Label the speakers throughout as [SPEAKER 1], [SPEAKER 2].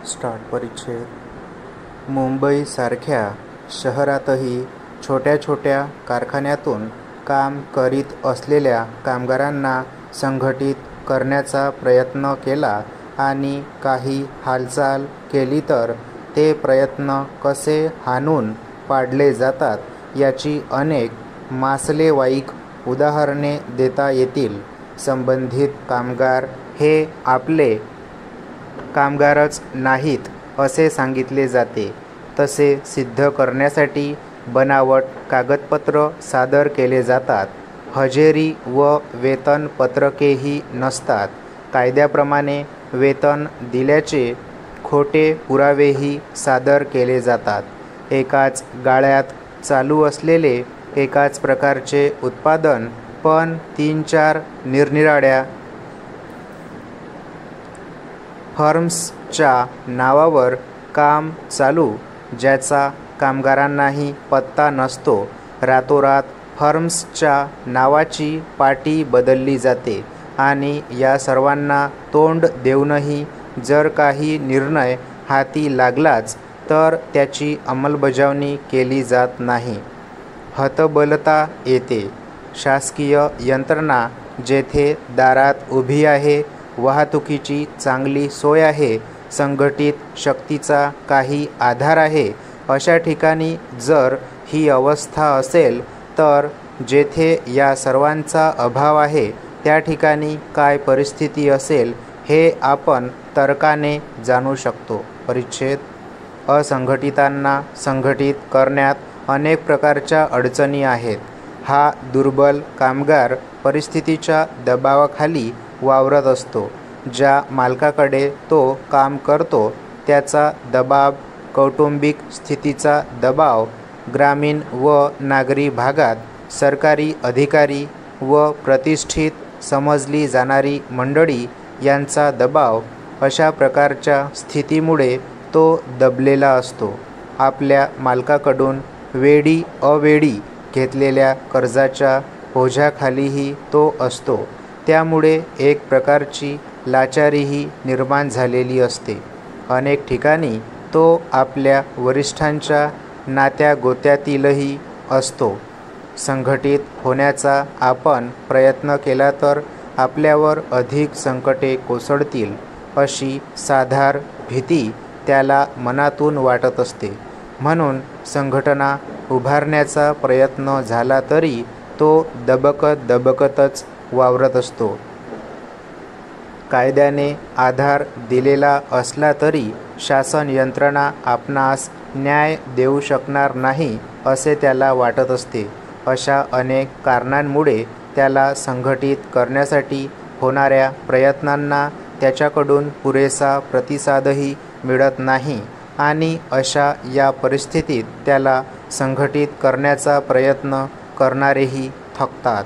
[SPEAKER 1] Start परिच्छेद मुंबईसारख्या शहरातही छोट्या छोट्या कारखान्यातून काम करीत असलेल्या कामगारांना संघटित करण्याचा प्रयत्न केला आणि काही हालचाल केली तर ते प्रयत्न कसे हाणून पाडले जातात याची अनेक मासलेवाईक उदाहरणे देता येतील. संबंधित कामगार हे आपले कामगारच नाहीत असे सांगितले जाते. तसे सिद्ध करण्यासाठी बनावट कागदपत्र सादर केले जातात. हजेरी व वेतनपत्रकेही नसतात. कायद्याप्रमाणे वेतन दिल्याचे खोटे पुरावेही सादर केले जातात. एकाच गाळ्यात चालू असलेले एकाच प्रकारचे उत्पादन पण 3-4 निरनिराळ्या फर्म्सच्या नावावर काम चालू, ज्याचा कामगारांनाही पत्ता नसतो. रातोरात फर्म्सच्या नावाची पाटी बदलली जाते आणि या सर्वांना तोंड देऊनही जर काही निर्णय हाती लागलाच तर त्याची अंमलबजावणी केली जात नाही. हतबलता येते. शासकीय यंत्रणा जेथे दारात उभी आहे, वाहतुकीची चांगली सोय आहे, संघटित शक्तीचा काही आधार आहे, अशा ठिकाणी जर ही अवस्था असेल तर जेथे या सर्वांचा अभाव आहे त्या ठिकाणी काय परिस्थिती असेल हे आपण तर्काने जाणू शकतो. परिच्छेद असंघटितांना संघटित करण्यात अनेक प्रकारच्या अडचणी आहेत. हा दुर्बल कामगार परिस्थितीच्या दबावाखाली वावरत असतो. ज्या मालकाकडे तो काम करतो त्याचा दबाव, कौटुंबिक स्थितीचा दबाव, ग्रामीण व नागरी भागात सरकारी अधिकारी व प्रतिष्ठित समजली जाणारी मंडळी यांचा दबाव, अशा प्रकारच्या स्थितीमुळे तो दबलेला असतो. आपल्या मालकाकडून वेळी अवेळी घेतलेल्या कर्जाच्या ओझ्याखालीही तो असतो. त्यामुळे एक प्रकारची लाचारीही निर्माण झालेली असते. अनेक ठिकाणी तो आपल्या वरिष्ठांच्या नात्यागोत्यातीलही असतो. संघटित होण्याचा आपण प्रयत्न केला तर आपल्यावर अधिक संकटे कोसळतील अशी साधार भीती त्याला मनातून वाटत असते. म्हणून संघटना उभारण्याचा प्रयत्न झाला तरी तो दबकतच वावरत असतो. कायद्याने आधार दिलेला असला तरी शासन यंत्रणा आपणास न्याय देऊ शकणार नाही असे त्याला वाटत असते. अशा अनेक कारणांमुळे त्याला संघटित करण्यासाठी होणाऱ्या प्रयत्नांना त्याच्याकडून पुरेसा प्रतिसादही मिळत नाही आणि अशा या परिस्थितीत त्याला संघटित करण्याचा प्रयत्न करणारेही थकतात.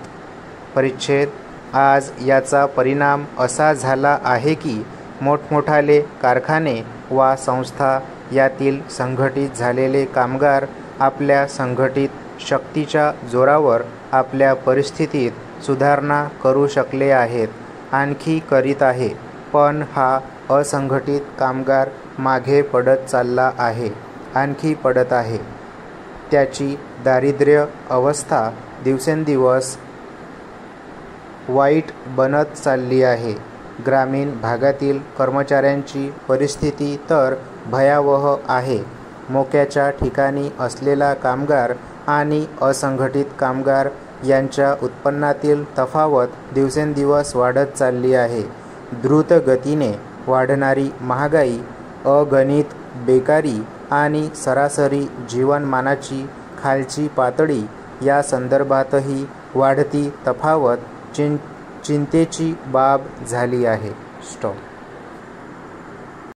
[SPEAKER 1] परिच्छेद आज याचा परिणाम असा झाला आहे की मोठमोठाले कारखाने वा संस्था यातील संघटित झालेले कामगार आपल्या संघटित शक्तीच्या जोरावर आपल्या परिस्थितीत सुधारणा करू शकले आहेत, आणखी करीत आहे. पण हा असंघटित कामगार मागे पडत चालला आहे, आणखी पडत आहे. त्याची दारिद्र्य अवस्था दिवसेंदिवस वाईट बनत चालली आहे. ग्रामीण भागातील कर्मचाऱ्यांची परिस्थिती तर भयावह आहे. मोक्याच्या ठिकाणी असलेला कामगार आणि असंघटित कामगार यांच्या उत्पन्नातील तफावत दिवसेंदिवस वाढत चालली आहे. द्रुत गतीने वाढणारी महागाई, अगणित बेकारी आणि सरासरी जीवनमानाची खालची पातळी या संदर्भातही वाढती तफावत चिंतेची बाब झाली आहे. स्टॉप.